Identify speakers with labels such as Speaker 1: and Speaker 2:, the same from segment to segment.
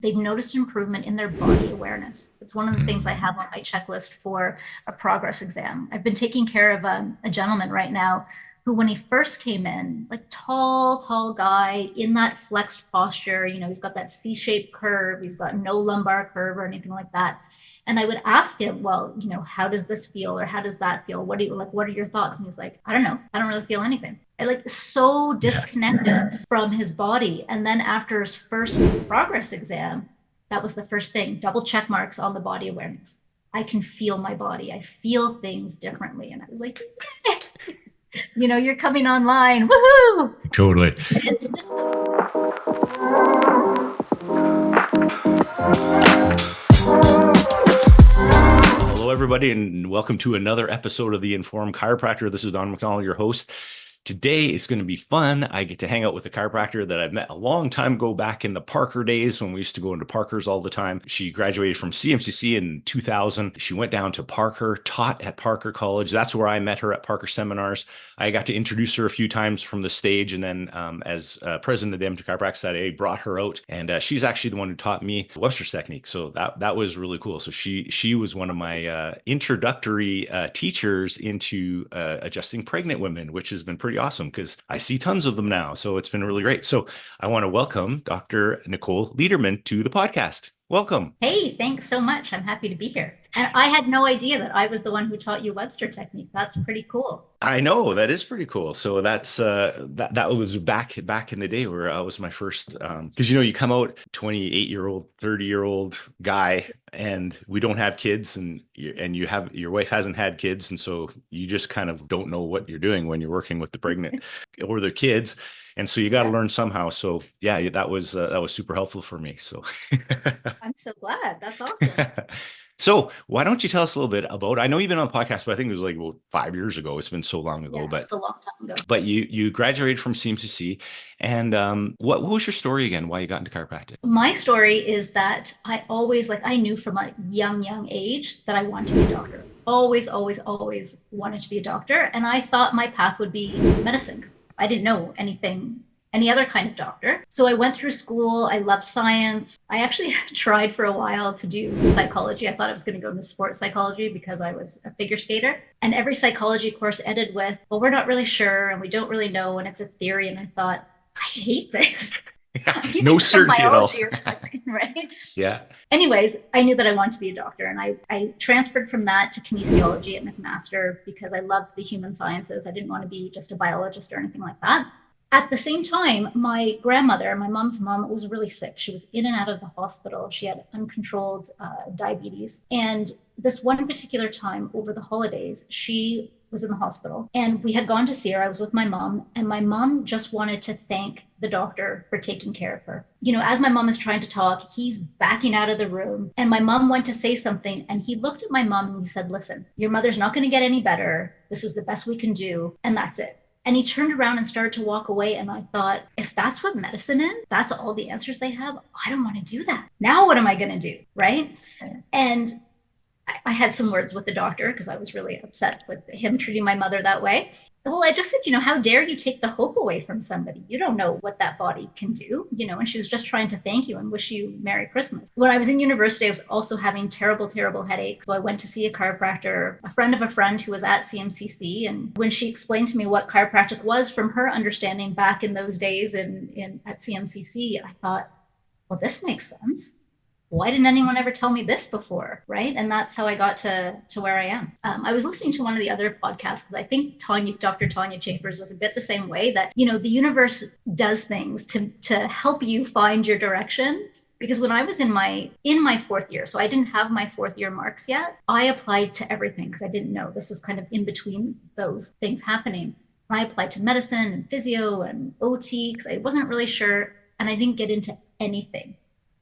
Speaker 1: they've noticed improvement in their body awareness. It's one of the things I have on my checklist for a progress exam. I've been taking care of a gentleman right now who, when he first came in, like tall guy in that flexed posture, he's got that C-shaped curve, he's got no lumbar curve or anything like that. And I would ask him, well, how does this feel or how does that feel? What do you like? What are your thoughts? And he's like, I don't know. I don't really feel anything. I like so disconnected from his body. And then after his first progress exam, that was the first thing, double check marks on the body awareness. I can feel my body. I feel things differently. And I was like, yeah. You're coming online. Woohoo!
Speaker 2: Totally.
Speaker 1: It's just so
Speaker 2: Hello, everybody, and welcome to another episode of the Informed Chiropractor. This is Don McDonald, your host. Today is going to be fun. I get to hang out with a chiropractor that I've met a long time ago, back in the Parker days when we used to go into Parker's all the time. She graduated from CMCC in 2000. She went down to Parker, taught at Parker College. That's where I met her, at Parker seminars. I got to introduce her a few times from the stage, and then as president of the M2 Chiropractic Society, I brought her out, and she's actually the one who taught me Webster's technique. So that was really cool. So she was one of my introductory teachers into adjusting pregnant women, which has been pretty awesome because I see tons of them now. So it's been really great. So I want to welcome Dr. Nicole Leaderman to the podcast. Welcome.
Speaker 1: Hey, thanks so much. I'm happy to be here. And I had no idea that I was the one who taught you Webster technique. That's pretty cool.
Speaker 2: I know that is pretty cool. So that's that was back in the day where I was my first because you come out 28-year-old, 30-year-old guy, and we don't have kids, and you have your wife hasn't had kids, and so you just kind of don't know what you're doing when you're working with the pregnant or the kids. And so you got to learn somehow. So yeah, that was super helpful for me. So
Speaker 1: I'm so glad. That's awesome.
Speaker 2: So why don't you tell us a little bit about, I know you've been on the podcast, but I think it was like about 5 years ago. It's been so long ago,
Speaker 1: Yeah, it was a long time ago.
Speaker 2: but you graduated from CMCC, and what was your story again? Why you got into chiropractic?
Speaker 1: My story is that I always, I knew from a young age that I wanted to be a doctor. Always wanted to be a doctor. And I thought my path would be medicine because I didn't know any other kind of doctor. So I went through school. I loved science. I actually tried for a while to do psychology. I thought I was going to go into sports psychology because I was a figure skater. And every psychology course ended with, well, we're not really sure and we don't really know and it's a theory. And I thought, I hate this.
Speaker 2: No certainty at all.
Speaker 1: Or something, right?
Speaker 2: Yeah.
Speaker 1: Anyways, I knew that I wanted to be a doctor, and I transferred from that to kinesiology at McMaster because I loved the human sciences. I didn't want to be just a biologist or anything like that. At the same time, my grandmother, my mom's mom, was really sick. She was in and out of the hospital. She had uncontrolled diabetes. And this one particular time over the holidays, she was in the hospital and we had gone to see her. I was with my mom, and my mom just wanted to thank the doctor for taking care of her. As my mom is trying to talk, he's backing out of the room, and my mom went to say something, and he looked at my mom and he said, listen, your mother's not going to get any better. This is the best we can do. And that's it. And he turned around and started to walk away. And I thought, if that's what medicine is, that's all the answers they have. I don't want to do that. Now, what am I going to do? Right. And I had some words with the doctor because I was really upset with him treating my mother that way. Well, I just said, how dare you take the hope away from somebody? You don't know what that body can do, and she was just trying to thank you and wish you Merry Christmas. When I was in university, I was also having terrible headaches. So I went to see a chiropractor, a friend of a friend who was at CMCC. And when she explained to me what chiropractic was from her understanding back in those days at CMCC, I thought, well, this makes sense. Why didn't anyone ever tell me this before? Right. And that's how I got to where I am. I was listening to one of the other podcasts because I think Dr. Tanya Chambers was a bit the same way that, the universe does things to help you find your direction. Because when I was in my fourth year, so I didn't have my fourth year marks yet, I applied to everything because I didn't know. This is kind of in between those things happening. I applied to medicine and physio and OT because I wasn't really sure, and I didn't get into anything.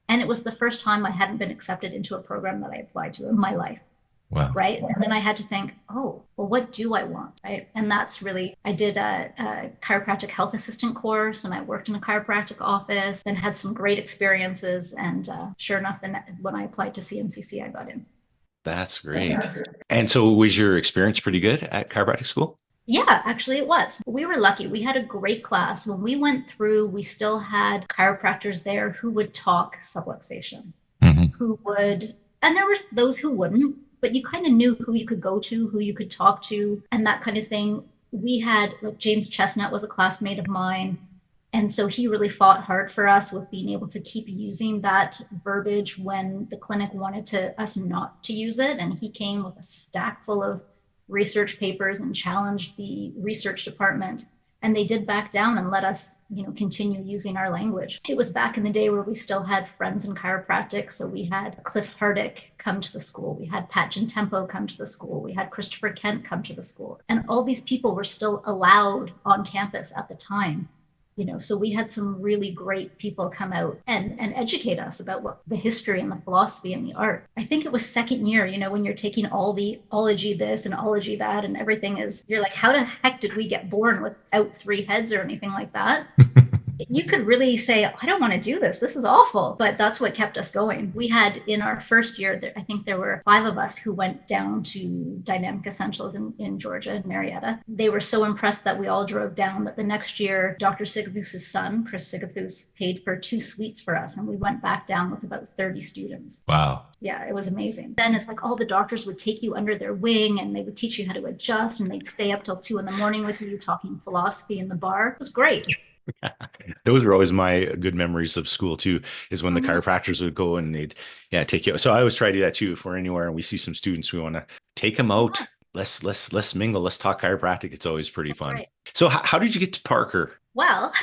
Speaker 1: And it was the first time I hadn't been accepted into a program that I applied to in my life.
Speaker 2: Wow.
Speaker 1: Right. And then I had to think, oh, well, what do I want? Right. And that's really, I did a chiropractic health assistant course, and I worked in a chiropractic office and had some great experiences. And sure enough, then when I applied to CMCC, I got in.
Speaker 2: That's great. And so was your experience pretty good at chiropractic school?
Speaker 1: Yeah, actually it was. We were lucky. We had a great class. When we went through, we still had chiropractors there who would talk subluxation,
Speaker 2: Hmm.
Speaker 1: who would, and there was those who wouldn't, but you kind of knew who you could go to, who you could talk to, and that kind of thing. We had, like, James Chestnut was a classmate of mine. And so he really fought hard for us with being able to keep using that verbiage when the clinic wanted us not to use it. And he came with a stack full of research papers and challenged the research department. And they did back down and let us, continue using our language. It was back in the day where we still had friends in chiropractic. So we had Cliff Hardick come to the school. We had Pat Gentempo come to the school. We had Christopher Kent come to the school. And all these people were still allowed on campus at the time. So we had some really great people come out and educate us about what the history and the philosophy and the art. I think it was second year, when you're taking all the ology this and ology that and everything, you're like, how the heck did we get born without three heads or anything like that? You could really say, I don't want to do this. This is awful. But that's what kept us going. We had in our first year, I think there were 5 of us who went down to Dynamic Essentials in Georgia, in Marietta. They were so impressed that we all drove down that the next year, Dr. Sigafoos's son, Chris Sigafoos, paid for 2 suites for us. And we went back down with about 30 students.
Speaker 2: Wow.
Speaker 1: Yeah, it was amazing. Then it's like all the doctors would take you under their wing and they would teach you how to adjust, and they'd stay up till 2 a.m. with you talking philosophy in the bar. It was great.
Speaker 2: Those were always my good memories of school too, is when the chiropractors would go and they'd, take you. So I always try to do that too. If we're anywhere and we see some students, we want to take them out. Let's mingle. Let's talk chiropractic. It's always pretty fun.
Speaker 1: Right.
Speaker 2: So how did you get to Parker?
Speaker 1: Well,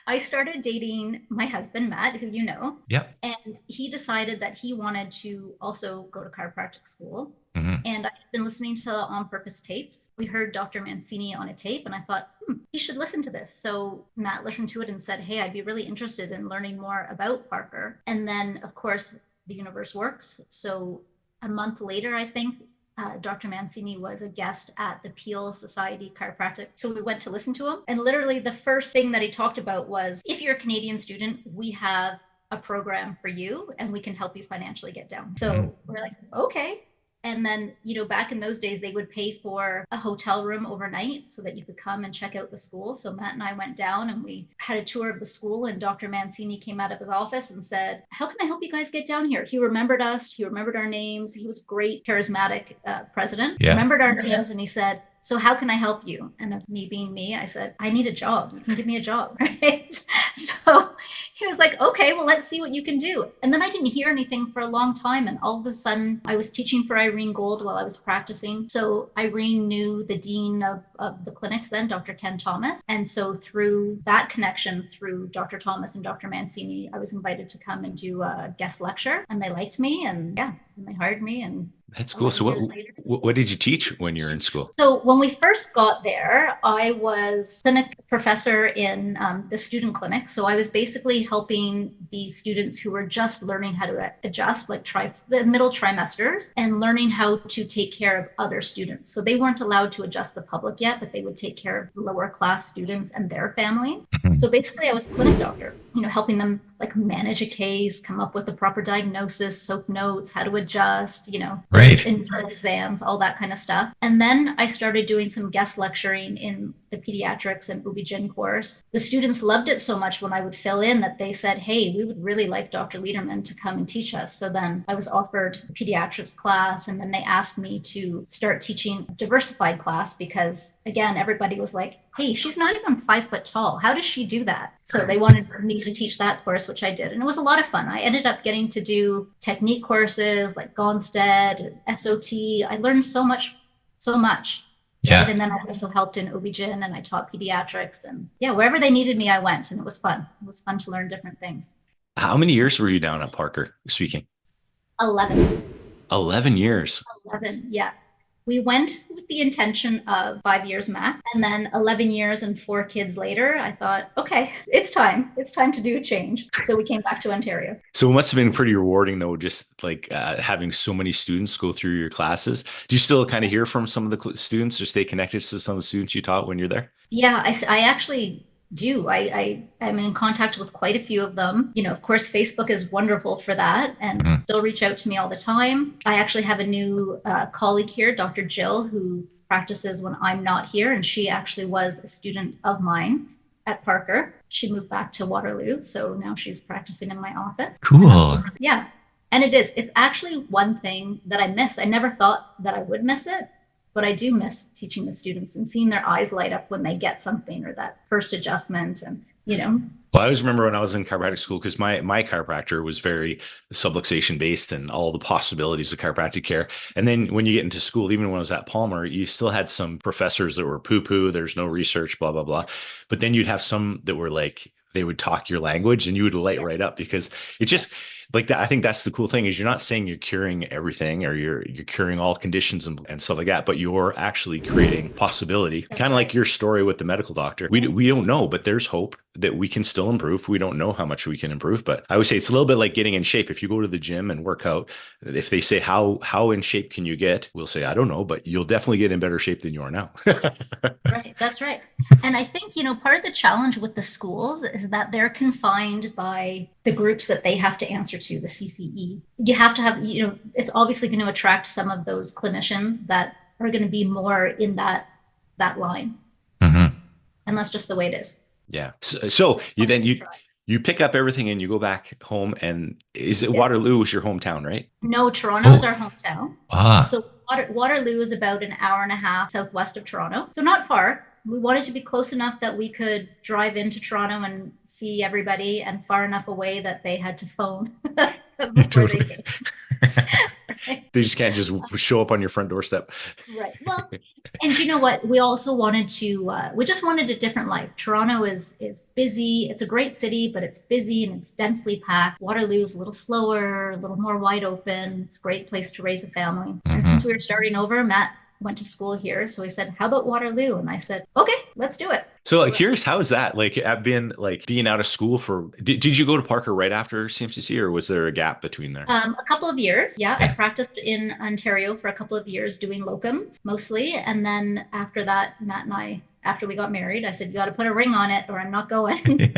Speaker 1: I started dating my husband, Matt, who you know.
Speaker 2: Yep.
Speaker 1: And he decided that he wanted to also go to chiropractic school.
Speaker 2: Mm-hmm.
Speaker 1: And I've been listening to On Purpose tapes. We heard Dr. Mancini on a tape, and I thought, he should listen to this. So Matt listened to it and said, hey, I'd be really interested in learning more about Parker. And then, of course, the universe works. So a month later, I think, Dr. Mancini was a guest at the Peel Society Chiropractic. So we went to listen to him. And literally the first thing that he talked about was, if you're a Canadian student, we have a program for you and we can help you financially get down. So we're like, okay. And then, back in those days, they would pay for a hotel room overnight so that you could come and check out the school. So Matt and I went down and we had a tour of the school, and Dr. Mancini came out of his office and said, how can I help you guys get down here? He remembered us. He remembered our names. He was a great, charismatic president.
Speaker 2: Yeah.
Speaker 1: Remembered our names. And he said, so how can I help you? And me being me, I said, I need a job. You can give me a job, right? So he was like, okay, well, let's see what you can do. And then I didn't hear anything for a long time. And all of a sudden, I was teaching for Irene Gold while I was practicing. So Irene knew the dean of the clinic then, Dr. Ken Thomas. And so through that connection, through Dr. Thomas and Dr. Mancini, I was invited to come and do a guest lecture. And they liked me, and they hired me. And
Speaker 2: that's cool. So what did you teach when you were in school?
Speaker 1: So when we first got there, I was clinic professor in the student clinic. So I was basically helping the students who were just learning how to adjust, like the middle trimesters, and learning how to take care of other students. So they weren't allowed to adjust the public yet, but they would take care of lower class students and their families. Mm-hmm. So basically I was a clinic doctor, helping them like manage a case, come up with the proper diagnosis, soap notes, how to adjust,
Speaker 2: right,
Speaker 1: exams, all that kind of stuff. And then I started doing some guest lecturing in the pediatrics and OB-GYN course. The students loved it so much when I would fill in that they said, hey, we would really like Dr. Leaderman to come and teach us. So then I was offered a pediatrics class, and then they asked me to start teaching a diversified class because, again, everybody was like, hey, she's not even 5 foot tall. How does she do that? So they wanted me to teach that course, which I did. And it was a lot of fun. I ended up getting to do technique courses like Gonstead, SOT. I learned so much. Yeah. And then I also helped in OB-GYN, and I taught pediatrics, and wherever they needed me, I went, and it was fun. It was fun to learn different things.
Speaker 2: How many years were you down at Parker speaking?
Speaker 1: 11.
Speaker 2: 11 years.
Speaker 1: 11, yeah. We went with the intention of 5 years max, and then 11 years and 4 kids later, I thought, okay, it's time. It's time to do a change. So we came back to Ontario.
Speaker 2: So it must have been pretty rewarding, though, just like having so many students go through your classes. Do you still kind of hear from some of the students or stay connected to some of the students you taught when you're there?
Speaker 1: Yeah, I actually do. I'm in contact with quite a few of them. Of course, Facebook is wonderful for that, and still reach out to me all the time. I actually have a new colleague here, Dr. Jill, who practices when I'm not here. And she actually was a student of mine at Parker. She moved back to Waterloo. So now she's practicing in my office.
Speaker 2: Cool.
Speaker 1: Yeah. And it's actually one thing that I miss. I never thought that I would miss it, but I do miss teaching the students and seeing their eyes light up when they get something or that first adjustment. And,
Speaker 2: Well, I always remember when I was in chiropractic school, because my chiropractor was very subluxation based and all the possibilities of chiropractic care. And then when you get into school, even when I was at Palmer, you still had some professors that were poo-poo, there's no research, blah, blah, blah. But then you'd have some that were like, they would talk your language and you would light right up, because it just like that. I think that's the cool thing, is you're not saying you're curing everything or you're curing all conditions and stuff like that, but you're actually creating possibility. Kind of like your story with the medical doctor. We don't know, but there's hope that we can still improve. We don't know how much we can improve, but I would say it's a little bit like getting in shape. If you go to the gym and work out, if they say how in shape can you get, we'll say I don't know, but you'll definitely get in better shape than you are now.
Speaker 1: Right, that's right. And I think, part of the challenge with the schools is that they're confined by the groups that they have to answer to, the CCE. You have to have, it's obviously going to attract some of those clinicians that are going to be more in that line. Mm-hmm. And that's just the way it is.
Speaker 2: Yeah. So you pick up everything and you go back home, and is it Waterloo was your hometown, right?
Speaker 1: No, Toronto is our hometown.
Speaker 2: Ah.
Speaker 1: So Waterloo is about an hour and a half southwest of Toronto. So not far. We wanted to be close enough that we could drive into Toronto and see everybody, and far enough away that they had to phone before they came. Right?
Speaker 2: They just can't just show up on your front doorstep.
Speaker 1: Right. Well, and you know what? We also wanted to, we just wanted a different life. Toronto is busy. It's a great city, but it's busy and it's densely packed. Waterloo is a little slower, a little more wide open. It's a great place to raise a family. Mm-hmm. And since we were starting over, Matt went to school here. So he said, how about Waterloo? And I said, okay, let's do it.
Speaker 2: So curious, how is that? Like, I've been like being out of school did you go to Parker right after CMCC, or was there a gap between there?
Speaker 1: A couple of years. Yeah. I practiced in Ontario for a couple of years doing locums mostly. And then after that, Matt and I, after we got married, I said, you got to put a ring on it or I'm not going.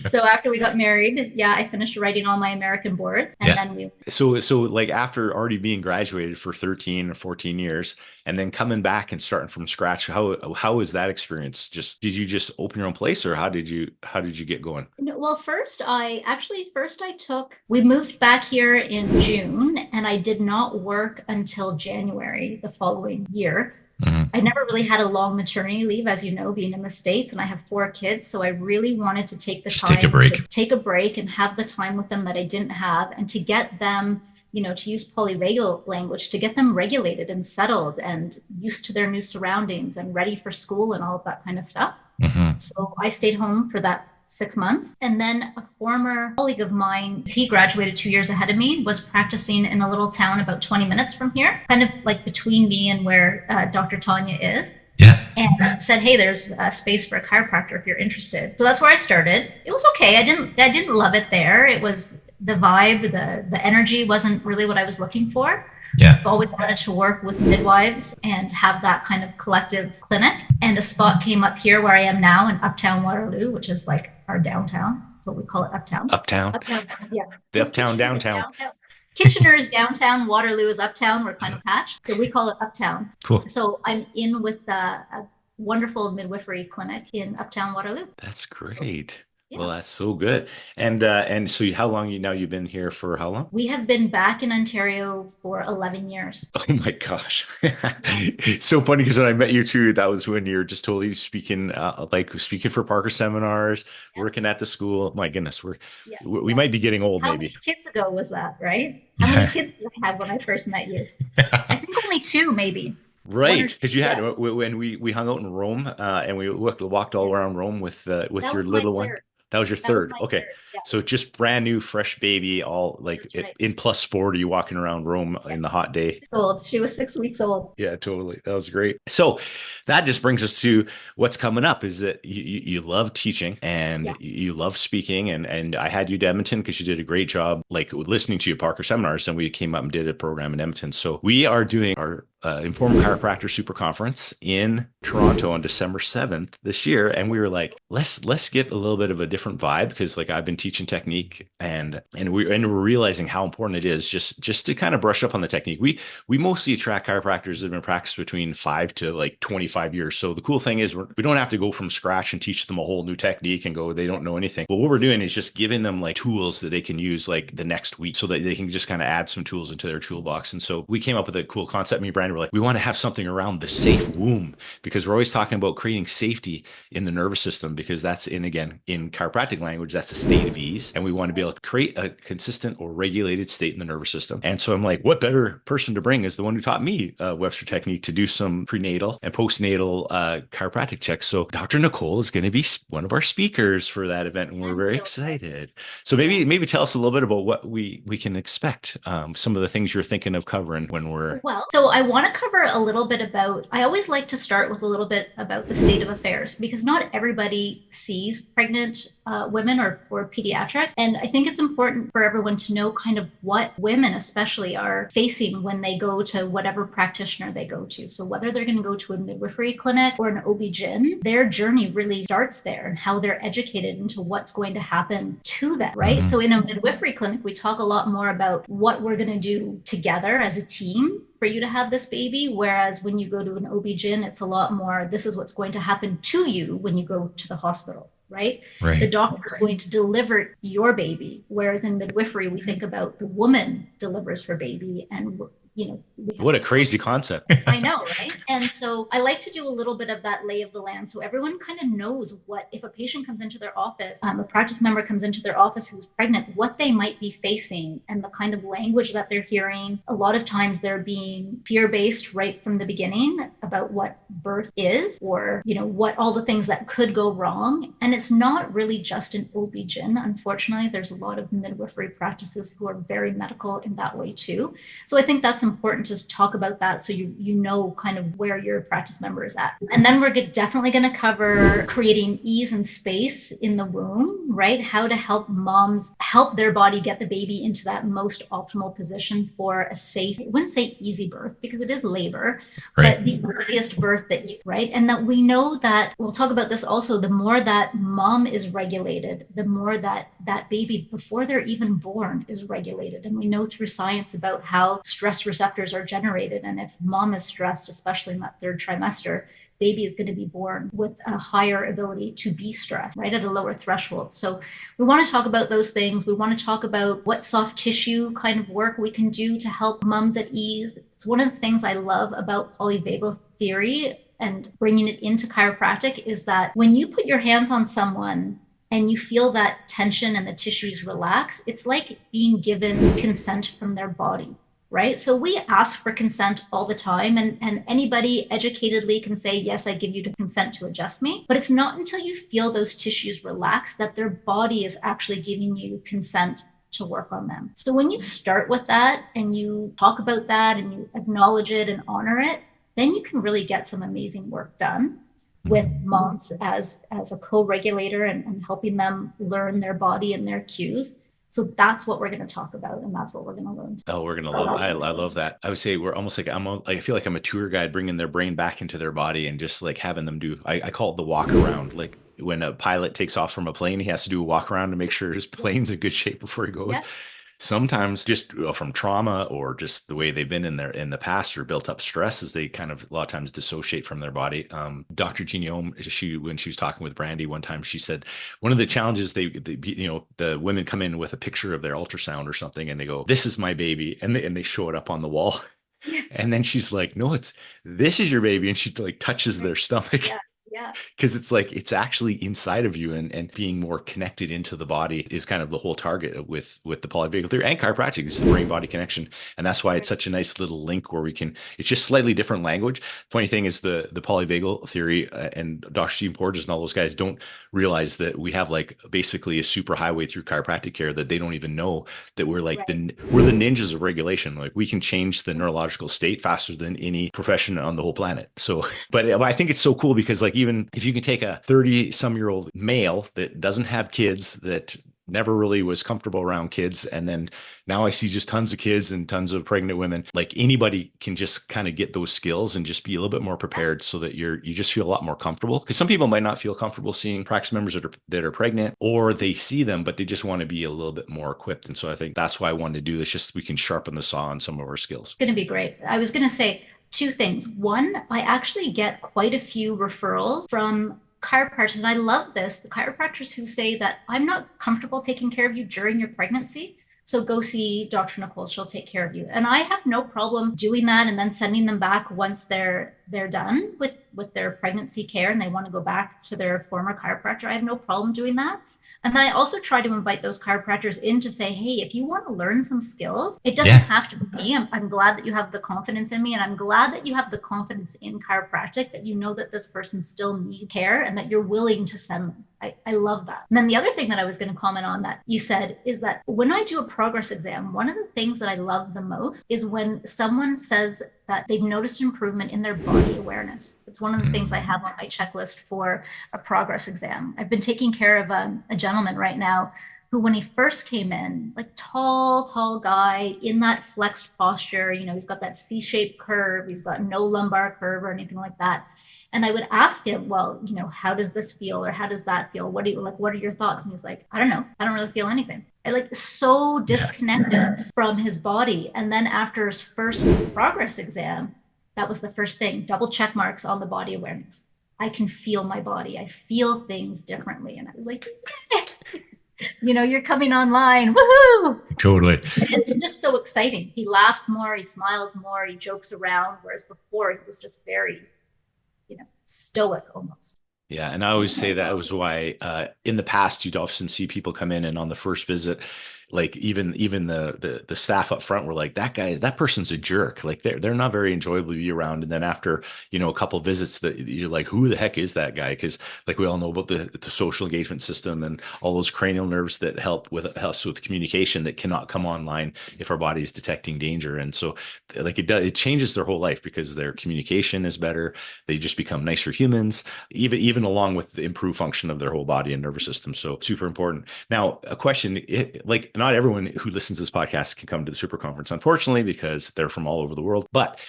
Speaker 1: So after we got married, I finished writing all my American boards. And then
Speaker 2: So like after already being graduated for 13 or 14 years and then coming back and starting from scratch, how was that experience? Did you just open your own place, or how did you get going?
Speaker 1: Well, we moved back here in June, and I did not work until January the following year. Mm-hmm. I never really had a long maternity leave, as you know, being in the States, and I have 4 kids. So I really wanted to take take a break and have the time with them that I didn't have, and to get them, to use polyvagal language, to get them regulated and settled and used to their new surroundings and ready for school and all of that kind of stuff. Mm-hmm. So I stayed home for that 6 months. And then a former colleague of mine, he graduated 2 years ahead of me, was practicing in a little town about 20 minutes from here, kind of like between me and where Dr. Tanya is. Yeah. And said, hey, there's a space for a chiropractor if you're interested. So that's where I started. It was okay. I didn't love it there. It was the vibe, the energy wasn't really what I was looking for. Yeah. I've always wanted to work with midwives and have that kind of collective clinic. And a spot came up here where I am now in Uptown Waterloo, which is like our downtown, what we call it, Uptown.
Speaker 2: Uptown, yeah. The Uptown, downtown.
Speaker 1: Kitchener is downtown, Waterloo is uptown. We're kind of attached. So we call it Uptown. Cool. So I'm in with a wonderful midwifery clinic in Uptown Waterloo.
Speaker 2: That's great. Yeah. Well, that's so good. And so how long you've been here for how long?
Speaker 1: We have been back in Ontario for 11 years.
Speaker 2: Oh my gosh. It's so funny, because when I met you too, that was when you're just totally speaking for Parker seminars, working at the school. My goodness, we might be getting old.
Speaker 1: How
Speaker 2: maybe.
Speaker 1: Many kids ago was that, right? How many kids did I have when I first met you? I think only 2, maybe.
Speaker 2: Right, because you had when we hung out in Rome and we walked all around Rome with your little one. That was your third. Okay. Third. Yeah. So just brand new, fresh baby, all like in plus 40, walking around Rome in the hot day.
Speaker 1: Old. She was 6 weeks old.
Speaker 2: Yeah, totally. That was great. So that just brings us to what's coming up, is that you love teaching and you love speaking. And I had you to Edmonton because you did a great job, like listening to your Parker seminars. And we came up and did a program in Edmonton. So we are doing our Informed Chiropractor Super Conference in Toronto on December 7th this year. And we were like, let's get a little bit of a different vibe, because like I've been teaching technique and we're realizing how important it is just to kind of brush up on the technique. We mostly attract chiropractors that have been practiced between 5 to like 25 years. So the cool thing is we don't have to go from scratch and teach them a whole new technique and go, they don't know anything. But what we're doing is just giving them like tools that they can use like the next week, so that they can just kind of add some tools into their toolbox. And so we came up with a cool concept. Me and Brandon were like, we want to have something around the safe womb, because we're always talking about creating safety in the nervous system, because that's in chiropractic language, that's a state of ease. And we want to be able to create a consistent or regulated state in the nervous system. And so I'm like, what better person to bring is the one who taught me Webster technique to do some prenatal and postnatal chiropractic checks. So Dr. Nicole is going to be one of our speakers for that event, and we're very excited. So maybe tell us a little bit about what we can expect, some of the things you're thinking of covering when we're...
Speaker 1: Well, so I want to cover a little bit about, I always like to start with a little bit about the state of affairs, because not everybody sees pregnant women or pediatric. And I think it's important for everyone to know kind of what women especially are facing when they go to whatever practitioner they go to. So whether they're going to go to a midwifery clinic or an OB-GYN, their journey really starts there, and how they're educated into what's going to happen to them, right? Mm-hmm. So in a midwifery clinic, we talk a lot more about what we're going to do together as a team for you to have this baby. Whereas when you go to an OB-GYN, it's a lot more, this is what's going to happen to you when you go to the hospital. Right? The doctor is going to deliver your baby. Whereas in midwifery, we think about the woman delivers her baby, and
Speaker 2: what a crazy concept.
Speaker 1: I know, right? And so I like to do a little bit of that lay of the land, so everyone kind of knows what, if a patient comes into their office, a practice member comes into their office who's pregnant, what they might be facing and the kind of language that they're hearing. A lot of times they're being fear-based right from the beginning about what birth is, or, what all the things that could go wrong. And it's not really just an OB-GYN. Unfortunately, there's a lot of midwifery practices who are very medical in that way too. So I think that's important to talk about that, so you know kind of where your practice member is at. And then we're definitely going to cover creating ease and space in the womb, right? How to help moms help their body get the baby into that most optimal position for a safe, I wouldn't say easy birth, because it is labor, but the easiest birth that you, right? And that we know that, we'll talk about this also, the more that mom is regulated, the more that baby before they're even born is regulated. And we know through science about how stress receptors are generated. And if mom is stressed, especially in that third trimester, baby is going to be born with a higher ability to be stressed, right, at a lower threshold. So we want to talk about those things. We want to talk about what soft tissue kind of work we can do to help moms at ease. It's one of the things I love about polyvagal theory and bringing it into chiropractic, is that when you put your hands on someone and you feel that tension and the tissues relax, it's like being given consent from their body. Right? So we ask for consent all the time, and anybody educatedly can say, yes, I give you the consent to adjust me. But it's not until you feel those tissues relax that their body is actually giving you consent to work on them. So when you start with that and you talk about that and you acknowledge it and honor it, then you can really get some amazing work done with moms as a co-regulator and helping them learn their body and their cues. So that's what we're going to talk about, and that's what we're going to learn.
Speaker 2: Oh, we're going to love. I love that. I would say we're almost like I feel like I'm a tour guide, bringing their brain back into their body and just like having them do. I call it the walk around. Like when a pilot takes off from a plane, he has to do a walk around to make sure his plane's in good shape before he goes. Yeah. Sometimes just from trauma or just the way they've been in the past or built up stress, as they kind of a lot of times dissociate from their body. Dr. Jeannie Ohm, when she was talking with Brandy one time, she said one of the challenges the women come in with a picture of their ultrasound or something, and they go, "This is my baby," and they show it up on the wall, and then she's like, "No, this is your baby," and she like touches their stomach. Yeah. Yeah. Because it's like, it's actually inside of you, and being more connected into the body is kind of the whole target with the polyvagal theory and chiropractic. It's the brain body connection. And that's why it's such a nice little link where it's just slightly different language. Funny thing is the polyvagal theory and Dr. Stephen Porges and all those guys don't realize that we have like basically a super highway through chiropractic care, that they don't even know that we're like we're the ninjas of regulation. Like we can change the neurological state faster than any profession on the whole planet. So, but I think it's so cool because like, even if you can take a 30-some-year-old male that doesn't have kids, that never really was comfortable around kids. And then now I see just tons of kids and tons of pregnant women. Like anybody can just kind of get those skills and just be a little bit more prepared so that you just feel a lot more comfortable. Because some people might not feel comfortable seeing practice members that are pregnant, or they see them, but they just want to be a little bit more equipped. And so I think that's why I wanted to do this, just so we can sharpen the saw on some of our skills.
Speaker 1: It's going to be great. I was going to say two things. One, I actually get quite a few referrals from chiropractors, and I love this, the chiropractors who say that I'm not comfortable taking care of you during your pregnancy, so go see Dr. Nicole, she'll take care of you. And I have no problem doing that and then sending them back once they're done with their pregnancy care and they want to go back to their former chiropractor. I have no problem doing that. And then I also try to invite those chiropractors in to say, hey, if you want to learn some skills, it doesn't have to be me. I'm glad that you have the confidence in me. And I'm glad that you have the confidence in chiropractic, that you know that this person still needs care and that you're willing to send them. I love that. And then the other thing that I was going to comment on that you said is that when I do a progress exam, one of the things that I love the most is when someone says that they've noticed improvement in their body awareness. It's one of the things I have on my checklist for a progress exam. I've been taking care of a gentleman right now who, when he first came in, like tall guy in that flexed posture, he's got that C-shaped curve, he's got no lumbar curve or anything like that. And I would ask him, well, how does this feel? Or how does that feel? What are your thoughts? And he's like, I don't know. I don't really feel anything. I so disconnected from his body. And then after his first progress exam, that was the first thing, double check marks on the body awareness. I can feel my body. I feel things differently. And I was like, yeah. You're coming online. Woohoo!
Speaker 2: Totally.
Speaker 1: It's just so exciting. He laughs more, he smiles more, he jokes around. Whereas before he was just very stoic almost.
Speaker 2: Yeah. And I always say that was why in the past, you'd often see people come in and on the first visit, like even the staff up front were like, that person's a jerk. Like they're not very enjoyable to be around. And then after, a couple of visits that you're like, who the heck is that guy? Cause like we all know about the social engagement system and all those cranial nerves that help with communication that cannot come online if our body is detecting danger. And so like it changes their whole life because their communication is better. They just become nicer humans, even along with the improved function of their whole body and nervous system. So super important. Now, a question, like not everyone who listens to this podcast can come to the super conference, unfortunately, because they're from all over the world. But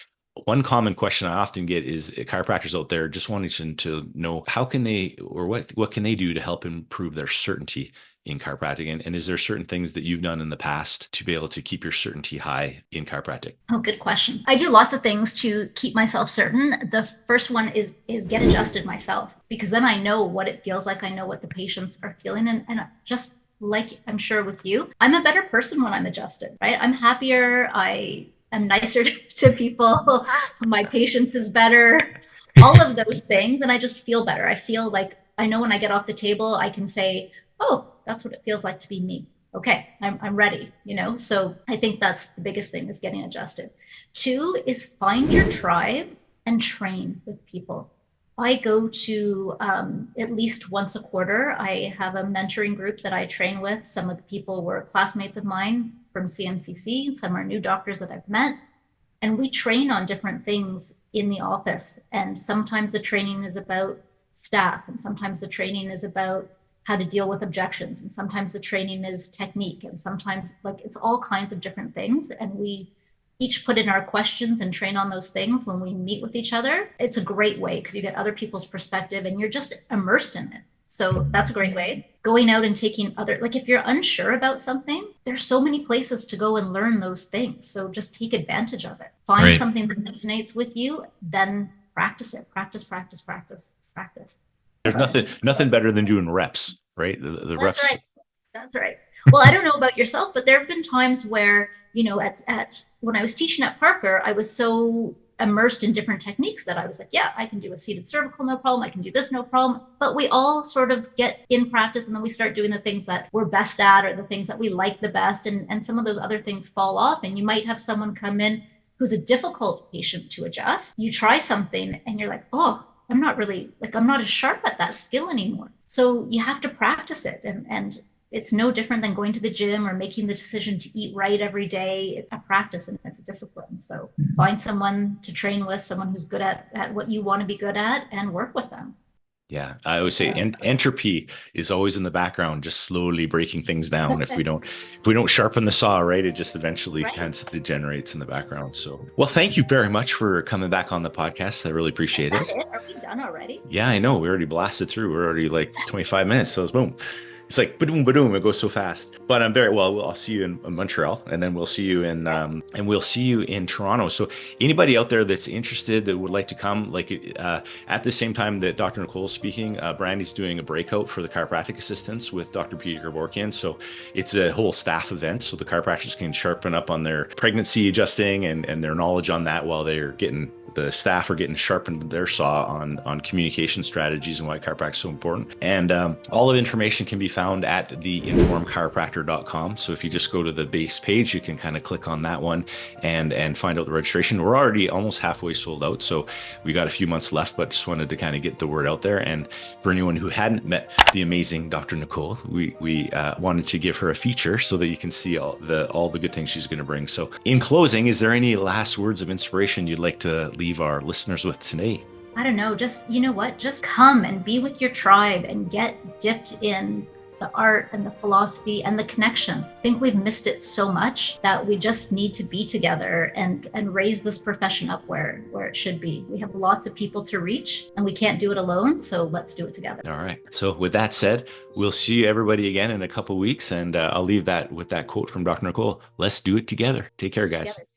Speaker 2: one common question I often get is chiropractors out there just wanting to know how can they, or what can they do to help improve their certainty in chiropractic? And is there certain things that you've done in the past to be able to keep your certainty high in chiropractic?
Speaker 1: Oh, good question. I do lots of things to keep myself certain. The first one is get adjusted myself, because then I know what it feels like. I know what the patients are feeling. And just like I'm sure with you, I'm a better person when I'm adjusted, right? I'm happier. I am nicer to people. My patience is better, all of those things. And I just feel better. I feel like I know when I get off the table, I can say, oh, that's what it feels like to be me. Okay, I'm ready, So I think that's the biggest thing, is getting adjusted. 2 is find your tribe and train with people. I go to at least once a quarter. I have a mentoring group that I train with. Some of the people were classmates of mine from CMCC. Some are new doctors that I've met. And we train on different things in the office. And sometimes the training is about staff. And sometimes the training is about how to deal with objections. And sometimes the training is technique. And sometimes it's all kinds of different things. And we each put in our questions and train on those things when we meet with each other. It's a great way because you get other people's perspective and you're just immersed in it. So that's a great way. Going out and taking if you're unsure about something, there's so many places to go and learn those things. So just take advantage of it. Find something that resonates with you, then practice it. Practice.
Speaker 2: There's nothing better than doing reps, right? The reps.
Speaker 1: That's right. Well, I don't know about yourself, but there have been times where, at when I was teaching at Parker, I was so immersed in different techniques that I was like, yeah, I can do a seated cervical, no problem. I can do this, no problem. But we all sort of get in practice and then we start doing the things that we're best at or the things that we like the best. And some of those other things fall off. And you might have someone come in who's a difficult patient to adjust. You try something and you're like, oh, I'm not as sharp at that skill anymore. So you have to practice it. And it's no different than going to the gym or making the decision to eat right every day. It's a practice and it's a discipline. So find someone to train with, someone who's good at what you want to be good at, and work with them.
Speaker 2: Yeah, I always say entropy is always in the background, just slowly breaking things down. If we don't sharpen the saw, right, it just eventually
Speaker 1: Right.
Speaker 2: kind of degenerates in the background. So, well, thank you very much for coming back on the podcast. I really
Speaker 1: Is
Speaker 2: appreciate
Speaker 1: that
Speaker 2: it.
Speaker 1: it? Are we done already?
Speaker 2: Yeah, I know. We already blasted through. We're already like 25 minutes. So it's boom. It's like boom, boom. It goes so fast. But I'm very well. I'll see you in Montreal, and then we'll see you in
Speaker 1: Yes.
Speaker 2: and we'll see you in Toronto. So anybody out there that's interested that would like to come, like at the same time that Dr. Nicole's speaking, Brandy's doing a breakout for the chiropractic assistants with Dr. Peter Gavorkian. So it's a whole staff event, so the chiropractors can sharpen up on their pregnancy adjusting and their knowledge on that while they're getting the staff are getting sharpened their saw on communication strategies and why chiropractic is so important. And all of the information can be found at the informedchiropractor.com. So if you just go to the base page, you can kind of click on that one and find out the registration. We're already almost halfway sold out, so we got a few months left, but just wanted to kind of get the word out there. And for anyone who hadn't met the amazing Dr. Nicole, we wanted to give her a feature so that you can see all the good things she's going to bring. So in closing, is there any last words of inspiration you'd like to leave our listeners with today?
Speaker 1: I don't know, just, you know what, just come and be with your tribe and get dipped in the art and the philosophy and the connection. I think we've missed it so much that we just need to be together and raise this profession up where it should be. We have lots of people to reach and we can't do it alone. So let's do it together.
Speaker 2: All right. So with that said, we'll see everybody again in a couple of weeks. And I'll leave that with that quote from Dr. Nicole. Let's do it together. Take care, guys.
Speaker 1: Together.